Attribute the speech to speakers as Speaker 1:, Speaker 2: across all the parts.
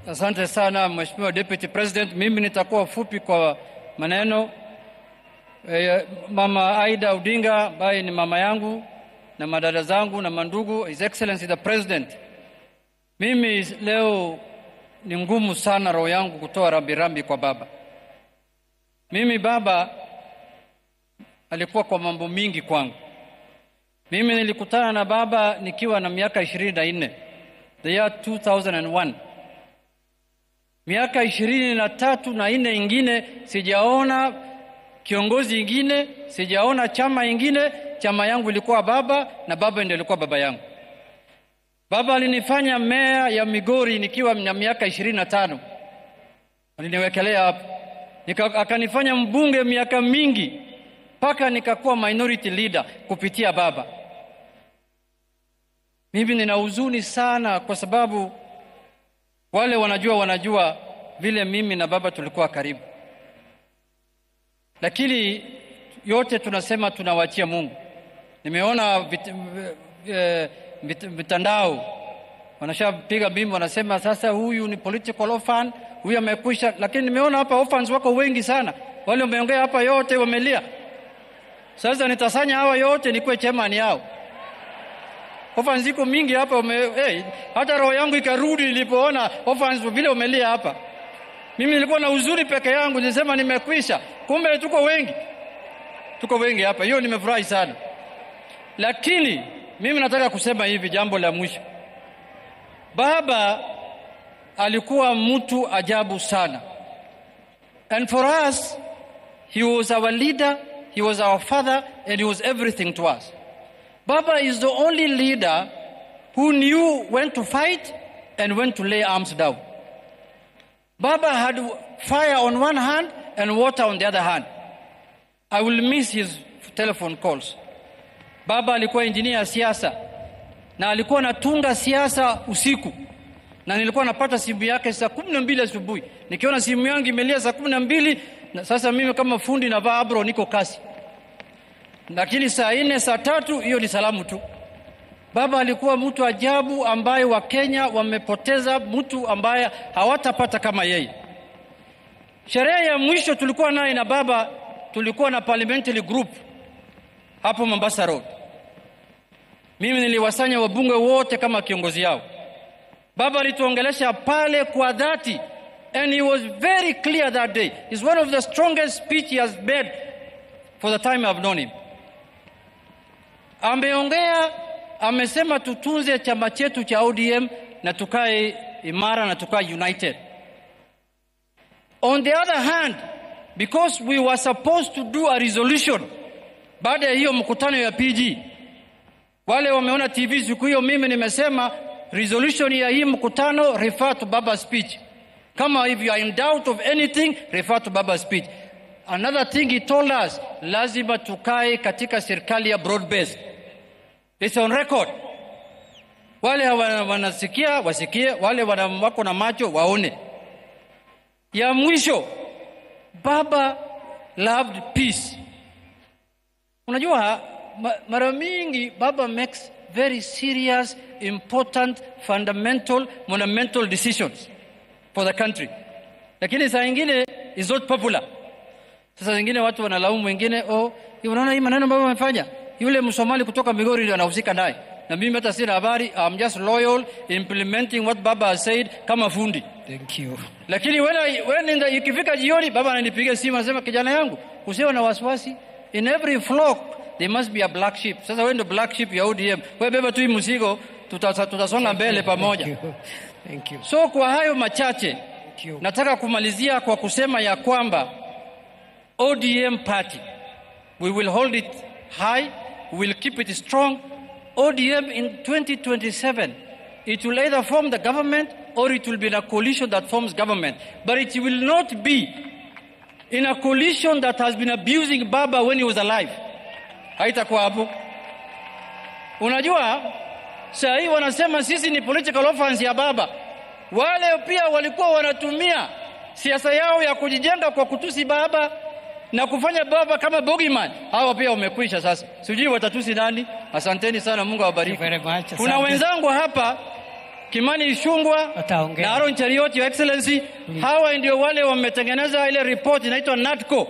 Speaker 1: Asante sana Mheshimiwa Deputy President. Mimi nitakuwa fupi kwa maneno. Mama Aida Odinga ambaye ni mama yangu na madada zangu na mandugu, His Excellency the President. Mimi leo ni ngumu sana roho yangu kutoa rambirambi kwa baba. Mimi baba alikuwa kwa mambo mingi kwangu. Mimi nilikutana na baba nikiwa na miaka 24, the year 2001. Miaka 23 na 4 ingine sijaona kiongozi ingine, sijaona chama ingine. Chama yangu ilikuwa baba na baba ndiye alikuwa baba yangu. Baba alinifanya meya ya Migori nikiwa na miaka 25. Aliniwekelea hapo. Akanifanya mbunge miaka mingi mpaka nikakuwa minority leader kupitia baba. Mimi nina huzuni sana kwa sababu wale wanajua vile mimi na baba tulikuwa karibu. Lakini yote tunasema tunawachia Mungu. Nimeona mitandao wanashapiga bimbo, wanasema sasa huyu ni political orphan, huyu amekwisha. Lakini nimeona hapa orphans wako wengi sana. Wale wameongea hapa yote wamelia. Sasa nitasanya hawa yote nikuwe chairman yao. Orphans ziko mingi hapa hata roho yangu ikarudi nilipoona orphans vile wamelia hapa. Mimi nilikuwa na uzuri peke yangu, nilisema nimekwisha. Kumbe tuko wengi hapa. Hiyo nimefurahi sana. Lakini mimi nataka kusema hivi, jambo la mwisho. Baba alikuwa mtu ajabu sana. And for us, he was our leader, he was our father, and he was everything to us. Baba is the only leader who knew when to fight and when to lay arms down. Baba had fire on one hand and water on the other hand. I will miss his telephone calls. Baba alikuwa engineer ya siasa na alikuwa anatunga siasa usiku. Na nilikuwa napata simu yake saa 12 asubuhi. Nikiona simu yangu imelia saa 12, na sasa mimi kama fundi navaa abro niko kasi. Lakini saa 4 saa 3 hiyo ni salamu tu. Baba alikuwa mtu ajabu ambaye Wakenya wamepoteza mtu ambaye hawatapata kama yeye. Sherehe ya mwisho tulikuwa naye na baba, tulikuwa na parliamentary group hapo Mombasa Road. Mimi niliwasanya wabunge wote kama kiongozi yao. Baba alituongelesha pale kwa dhati, and he was very clear that day. It's one of the strongest speech he has made for the time I've known him. Ameongea, amesema tutunze chama chetu cha ODM na tukae imara na tukae united. On the other hand, because we were supposed to do a resolution baada ya hiyo mkutano ya PG, wale wameona TV siku hiyo, mimi nimesema resolution ya hii mkutano refer to Baba's speech. Kama if you are in doubt of anything, refer to Baba's speech. Another thing he told us, lazima tukae katika serikali ya broad based. It's on record. Wale wanasikia wasikie, wale wako na macho waone. Ya mwisho, Baba loved peace. Unajua mara mingi Baba makes very serious, important, fundamental, monumental decisions for the country. Lakini saa nyingine is not popular. Sasa zingine watu wanalaumu wengine, unaona hii maneno Baba amefanya, yule Msomali kutoka Migori ndio anahusika naye. Na mimi hata sina habari. I'm just loyal implementing what Baba has said kama fundi.
Speaker 2: Thank you.
Speaker 1: Lakini ikifika jioni Baba ananipigia simu anasema, kijana yangu usiwe na wasiwasi, in every flock there must be a black sheep. Sasa wewe ndio black sheep ya ODM. Wewe beba tu hii mzigo, tutasonga mbele pamoja.
Speaker 2: Thank you.
Speaker 1: So kwa hayo machache nataka kumalizia kwa kusema ya kwamba ODM party, we will hold it high, we will keep it strong. ODM in 2027, it will either form the government or it will be in a coalition that forms government. But it will not be in a coalition that has been abusing Baba when he was alive. Haitakuwa hapo. Unajua, saa hii wanasema sisi ni political orphans ya Baba. Wale pia walikuwa wanatumia siasa yao ya kujijenga kwa kutusi Baba na kufanya Baba kama bogeyman. Hao pia wamekwisha sasa. Sijui watatusi nani. Asanteni sana, Mungu awabariki. Kuna wenzangu hapa Kimani Ichung'wah na Aaron Cheriot, Your Excellency. Hawa ndio wale wametengeneza ile report inaitwa NADCO.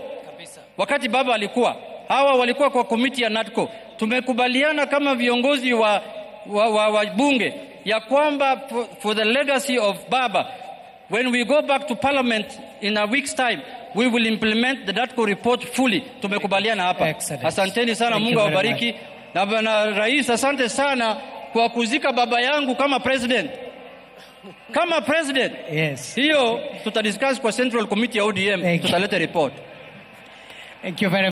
Speaker 1: Wakati baba alikuwa, hawa walikuwa kwa komiti ya NADCO. Tumekubaliana kama viongozi wa bunge ya kwamba for the legacy of baba, when we go back to parliament in a week's time, we will implement the NADCO report fully. Tumekubaliana hapa.
Speaker 2: Excellent.
Speaker 1: Asanteni sana, Mungu awabariki. Na bwana rais, asante sana kwa kuzika baba yangu kama president. Kama president.
Speaker 2: Yes.
Speaker 1: Hiyo tutadiscuss kwa Central Committee ya ODM, tutaleta report.
Speaker 2: Thank you very much.